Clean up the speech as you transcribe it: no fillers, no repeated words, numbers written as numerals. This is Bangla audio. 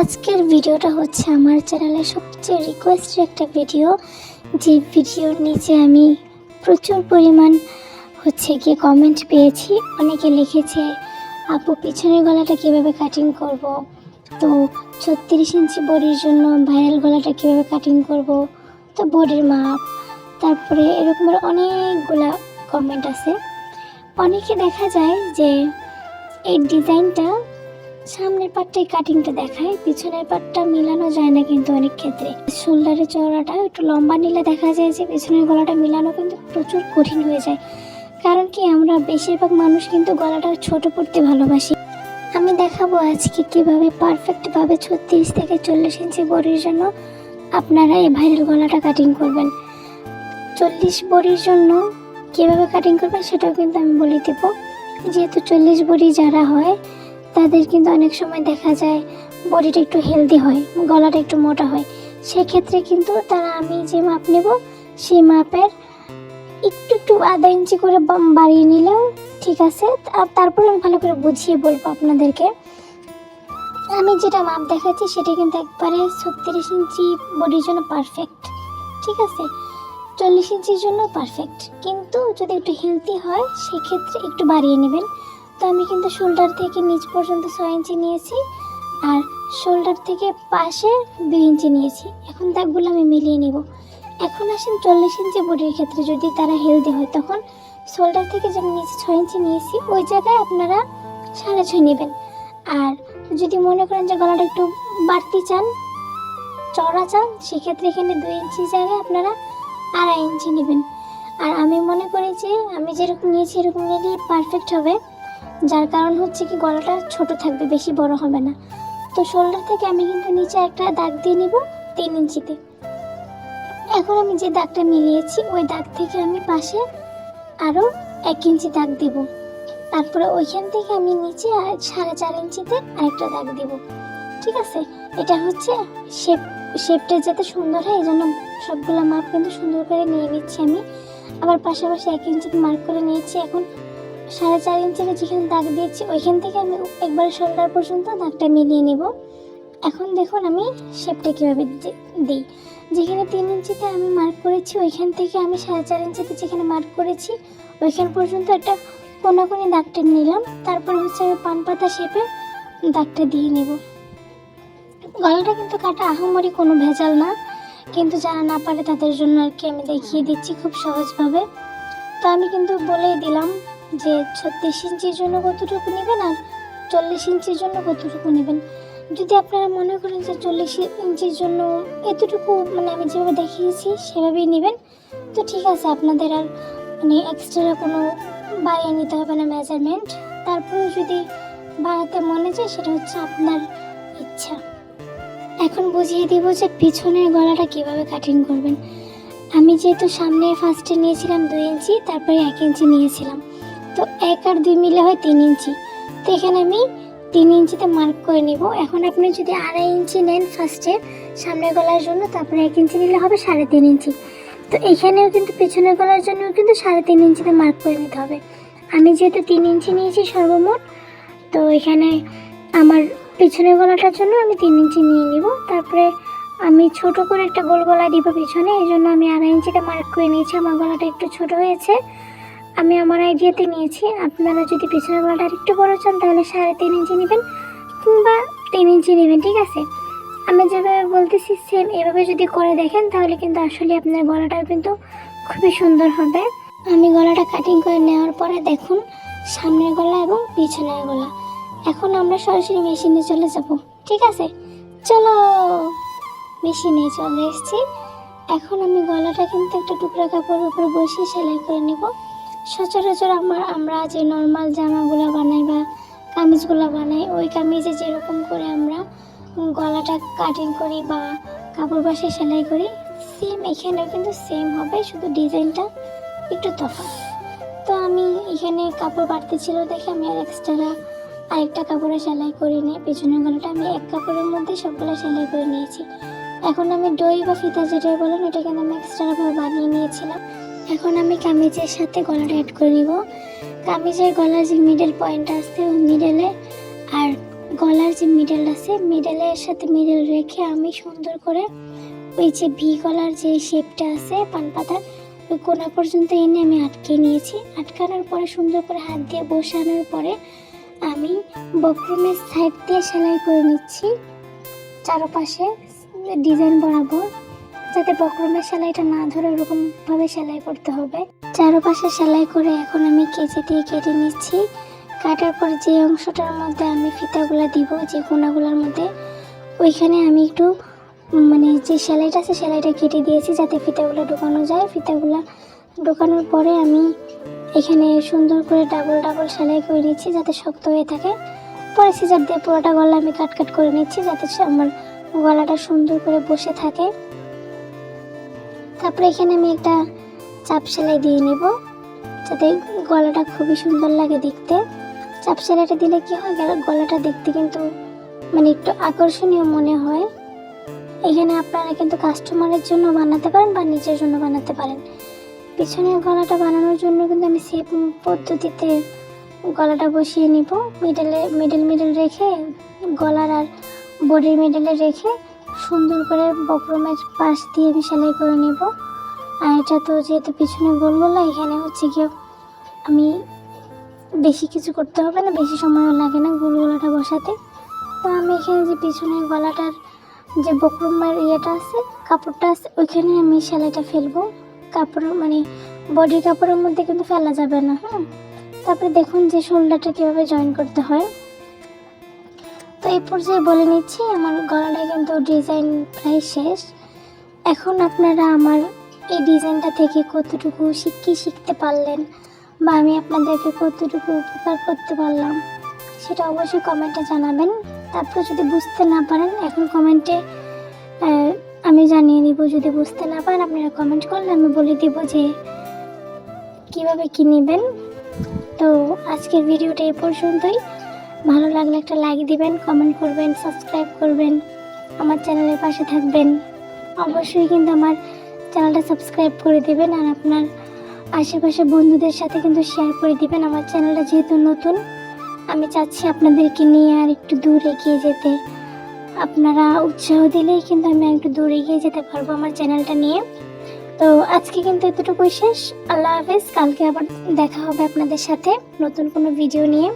আজকের ভিডিওটা হচ্ছে আমার চ্যানেলে সবচেয়ে রিকোয়েস্টেড একটা ভিডিও, যে ভিডিওর নিচে আমি প্রচুর পরিমাণ গিয়ে কমেন্ট পেয়েছি। অনেকে লিখেছে, আপু পিছনের গলাটা কীভাবে কাটিং করব, তো 36 ইঞ্চি বডির জন্য ভাইরাল গলাটা কীভাবে কাটিং করব, তো বডির মাপ, তারপরে এরকমের অনেকগুলা কমেন্ট আছে। অনেকে দেখা যায় যে এই ডিজাইনটা সামনের পাটটাই কাটিংটা দেখায়, পিছনের পাটটা মিলানো যায় না কিন্তু অনেক ক্ষেত্রে। শোল্ডারের চওড়াটা একটু লম্বা নিলে দেখা যায় যে পিছনের গলাটা মিলানো কিন্তু প্রচুর কঠিন হয়ে যায়। কারণ কি, আমরা বেশিরভাগ মানুষ কিন্তু গলাটা ছোট করতে ভালোবাসি। আমি দেখাবো আজকে কীভাবে পারফেক্টভাবে 36 থেকে 40 ইঞ্চি বডির জন্য আপনারা এই ভাইরাল গলাটা কাটিং করবেন। 40 বডির জন্য কীভাবে কাটিং করবেন সেটাও কিন্তু আমি বলে দেবো। যেহেতু 40 বডি যারা হয় তাদের কিন্তু অনেক সময় দেখা যায় বডিটা একটু হেলদি হয়, গলাটা একটু মোটা হয়। সেক্ষেত্রে কিন্তু আমি যে মাপ নেব সেই মাপের একটু আধা ইঞ্চি করে বাড়িয়ে নিলেও ঠিক আছে। আর তারপরে আমি ভালো করে বুঝিয়ে বলবো আপনাদেরকে। আমি যেটা মাপ দেখাচ্ছি সেটা কিন্তু একবারে 36 ইঞ্চি বডির জন্য পারফেক্ট, ঠিক আছে। 40 ইঞ্চির জন্য পারফেক্ট, কিন্তু যদি একটু হেলদি হয় সেক্ষেত্রে একটু বাড়িয়ে নেবেন। তো আমি কিন্তু শোল্ডার থেকে নিচ পর্যন্ত 6 ইঞ্চি নিয়েছি, আর শোল্ডার থেকে পাশে 2 ইঞ্চি নিয়েছি। এখন দাগগুলো আমি মিলিয়ে নেব। এখন আসেন 40 ইঞ্চি বডির ক্ষেত্রে, যদি তারা হেলদি হয় তখন শোল্ডার থেকে যে আমি নিচে 6 ইঞ্চি নিয়েছি ওই জায়গায় আপনারা 6.5 নেবেন। আর যদি মনে করেন যে গলাটা একটু বাড়তি চান, চড়া চান, সেক্ষেত্রে এখানে 2 ইঞ্চি জায়গায় আপনারা 2.5 ইঞ্চি নেবেন। আর আমি মনে করি যে আমি যেরকম নিয়েছি এরকম নিলেই পারফেক্ট হবে, যার কারণ হচ্ছে কি গলাটা ছোট থাকবে, বেশি বড় হবে না। তো শোল্ডার থেকে আমি কিন্তু নিচে একটা দাগ দিয়ে নিব 3 ইঞ্চিতে। এখন আমি যে দাগটা মিলিয়েছি ওই দাগ থেকে আমি পাশে আরও 1 ইঞ্চি দাগ দিব। তারপরে ওইখান থেকে আমি নিচে 4.5 ইঞ্চিতে আরেকটা দাগ দিব, ঠিক আছে। এটা হচ্ছে শেপটা যাতে সুন্দর হয়, এই জন্য সবগুলো মাপ কিন্তু সুন্দর করে নিয়ে নিচ্ছি আমি। আবার পাশাপাশি 1 ইঞ্চিতে মার্ক করে নিয়েছি। এখন 4.5 ইঞ্চিতে যেখানে দাগ দিয়েছি ওইখান থেকে আমি একবারে শোল্ডার পর্যন্ত দাগটা মিলিয়ে নেব। এখন দেখুন আমি শেপটা কীভাবে দিই। যেখানে 3 ইঞ্চিতে আমি মার্ক করেছি ওইখান থেকে আমি 4.5 ইঞ্চিতে যেখানে মার্ক করেছি ওইখান পর্যন্ত একটা কোনাকুনি দাগটা নিলাম। তারপর হচ্ছে আমি পান পাতা শেপে দাগটা দিয়ে নেব। গলাটা কিন্তু কাটা আহামরি কোনো ভেজাল না, কিন্তু যারা না পারে তাদের জন্য আর কি আমি দেখিয়ে দিচ্ছি খুব সহজভাবে। তো আমি কিন্তু বলেই দিলাম যে 36 ইঞ্চির জন্য কতটুকু নেবেন আর 40 ইঞ্চির জন্য কতটুকু নেবেন। যদি আপনারা মনে করেন যে 40 ইঞ্চির জন্য এতটুকু আমি যেভাবে দেখিয়েছি সেভাবেই নেবেন, তো ঠিক আছে, আপনাদের আর এক্সট্রা কোনো বাড়িয়ে নিতে হবে না মেজারমেন্ট। তারপরে যদি বাড়াতে মনে চায় সেটা হচ্ছে আপনার ইচ্ছা। এখন বুঝিয়ে দিব যে পিছনের গলাটা কিভাবে কাটিং করবেন। আমি যেহেতু সামনে ফার্স্টে নিয়েছিলাম 2 ইঞ্চি, তারপরে 1 ইঞ্চি নিয়েছিলাম, তো 1 আর 2 মিলে হয় 3 ইঞ্চি। তো এখানে আমি 3 ইঞ্চিতে মার্ক করে নিব। এখন আপনি যদি 2.5 ইঞ্চি নেন ফার্স্টে সামনের গলার জন্য, তারপরে 1 ইঞ্চি নিলে হবে 3.5 ইঞ্চি। তো এখানেও কিন্তু পিছনের গলার জন্য কিন্তু 3.5 ইঞ্চিতে মার্ক করে নিতে হবে। আমি যেহেতু 3 ইঞ্চি নিয়েছি সর্বমোট, তো এখানে আমার পিছনের গলাটার জন্য আমি 3 ইঞ্চি নিয়ে নিব। তারপরে আমি ছোট করে একটা গোল গলা দিব পিছনে, এই জন্য আমি 2.5 ইঞ্চিতে মার্ক করে নিয়েছি। আমার গলাটা একটু ছোট হয়েছে, আমি আমার আইডিয়াতে নিয়েছি। আপনারা যদি পিছনের গলাটা একটু বড় চান তাহলে 3.5 ইঞ্চি নেবেন কিংবা 3 ইঞ্চি নেবেন, ঠিক আছে। আমি যেভাবে বলতেছি সেম এভাবে যদি করে দেখেন তাহলে কিন্তু আসলে আপনার গলাটাও কিন্তু খুবই সুন্দর হবে। আমি গলাটা কাটিং করে নেওয়ার পরে দেখুন সামনের গলা এবং পিছনের গলা। এখন আমরা সরাসরি মেশিনে চলে যাব, ঠিক আছে। চলো, মেশিনে চলে এসেছি। এখন আমি গলাটা কিন্তু একটা টুকরা কাপড়ের উপর বসিয়ে সেলাই করে নেব। সচরাচর আমরা যে নর্মাল জামাগুলো বানাই বা কামিজগুলো বানাই, ওই কামিজে যেরকম করে আমরা গলাটা কাটিং করি বা কাপড় বসিয়ে সেলাই করি, সেম এখানেও কিন্তু সেম হবে, শুধু ডিজাইনটা একটু তফাৎ। তো আমি এখানে কাপড় বাড়তি ছিল দেখে আমি আর এক্সট্রা আরেকটা কাপড়ে সেলাই করে নিয়ে পেছনের গলাটা আমি এক কাপড়ের মধ্যে সবগুলো সেলাই করে নিয়েছি। এখন আমি ডই বা ফিতা যেটাই বলেন এটা কিন্তু আমি এক্সট্রাভাবে বানিয়ে নিয়েছিলাম। এখন আমি কামিজের সাথে গলাটা অ্যাড করে নিব। কামিজের গলার যে মিডল পয়েন্ট আছে ওই মিডলে আর গলার যে মিডল আছে, মিডলের সাথে মিডল রেখে আমি সুন্দর করে ওই যে ভি গলার যে শেপটা আছে পান পাতার, ওই কোনা পর্যন্ত এনে আমি আটকে নিয়েছি। আটকানোর পরে সুন্দর করে হাত দিয়ে বসানোর পরে আমি বক্রমের সাইড দিয়ে সেলাই করে নিচ্ছি চারপাশে ডিজাইন বরাবর, যাতে বক্রমের সেলাইটা না ধরে ওরকমভাবে সেলাই করতে হবে। চারপাশে সেলাই করে এখন আমি কেচি দিয়ে কেটে নিচ্ছি। কাটার পরে যে অংশটার মধ্যে আমি ফিতাগুলো দিব, যে কোনাগুলোর মধ্যে, ওইখানে আমি একটু মানে যে সেলাইটা আছে সেলাইটা কেটে দিয়েছি যাতে ফিতাগুলো ঢোকানো যায়। ফিতাগুলো ঢোকানোর পরে আমি এখানে সুন্দর করে ডাবল ডাবল সেলাই করে নিচ্ছি যাতে শক্ত হয়ে থাকে। পরে সিজার দিয়ে পুরোটা গলা আমি কাট করে নিচ্ছি যাতে আমার গলাটা সুন্দর করে বসে থাকে। তারপরে এখানে আমি একটা চাপ সেলাই দিয়ে নিব যাতে গলাটা খুবই সুন্দর লাগে দেখতে। চাপ সেলাইটা দিলে কি হয়, গলাটা দেখতে কিন্তু মানে একটু আকর্ষণীয় মনে হয়। এখানে আপনারা কিন্তু কাস্টমারের জন্য বানাতে পারেন বা নিজের জন্য বানাতে পারেন। পিছনের গলাটা বানানোর জন্য কিন্তু আমি সেম পদ্ধতিতে গলাটা বসিয়ে নিব। মিডল রেখে গলার আর বডির মিডলে রেখে সুন্দর করে বক্রমের পাশ দিয়ে আমি সেলাই করে নিব। আর এটা তো যেহেতু পিছনে গোল গলা, এখানে হচ্ছে গিয়ে আমি বেশি কিছু করতে হবে না, বেশি সময়ও লাগে না গোল গলাটা বসাতে। তো আমি এখানে যে পিছনের গলাটার যে বক্রমের ইয়েটা আছে, কাপড়টা আছে, ওইখানে আমি সেলাইটা ফেলবো। কাপড় মানে বডির কাপড়ের মধ্যে কিন্তু ফেলা যাবে না। তারপরে দেখুন যে শোল্ডারটা কীভাবে জয়েন করতে হয়। তো এই পর্যায়ে বলে নিচ্ছি আমার গলাটা কিন্তু ডিজাইন প্রায় শেষ। এখন আপনারা আমার এই ডিজাইনটা থেকে কতটুকু শিখতে পারলেন বা আমি আপনাদেরকে কতটুকু উপকার করতে পারলাম সেটা অবশ্যই কমেন্টে জানাবেন। তারপরে যদি বুঝতে না পারেন এখন কমেন্টে আমি জানিয়ে দিব। যদি বুঝতে না পারেন আপনারা কমেন্ট করলে আমি বলে দিব যে কিভাবে কি নেবেন। তো আজকের ভিডিওটা এই পর্যন্তই। ভালো লাগলে একটা লাইক দিবেন, কমেন্ট করবেন, সাবস্ক্রাইব করবেন, আমার চ্যানেলের পাশে থাকবেন। অবশ্যই কিন্তু আমার চ্যানেলটা সাবস্ক্রাইব করে দেবেন আর আপনার আশেপাশে বন্ধুদের সাথে কিন্তু শেয়ার করে দিবেন। আমার চ্যানেলটা যেহেতু নতুন, আমি চাচ্ছি আপনাদেরকে নিয়ে আর একটু দূর এগিয়ে যেতে। আপনারা উৎসাহ দিলেই কিন্তু আমি একটু দূর এগিয়ে যেতে পারবো আমার চ্যানেলটা নিয়ে। তো আজকে কিন্তু এতটুকুই শেষ। আল্লাহ হাফেজ। কালকে আবার দেখা হবে আপনাদের সাথে নতুন কোনো ভিডিও নিয়ে।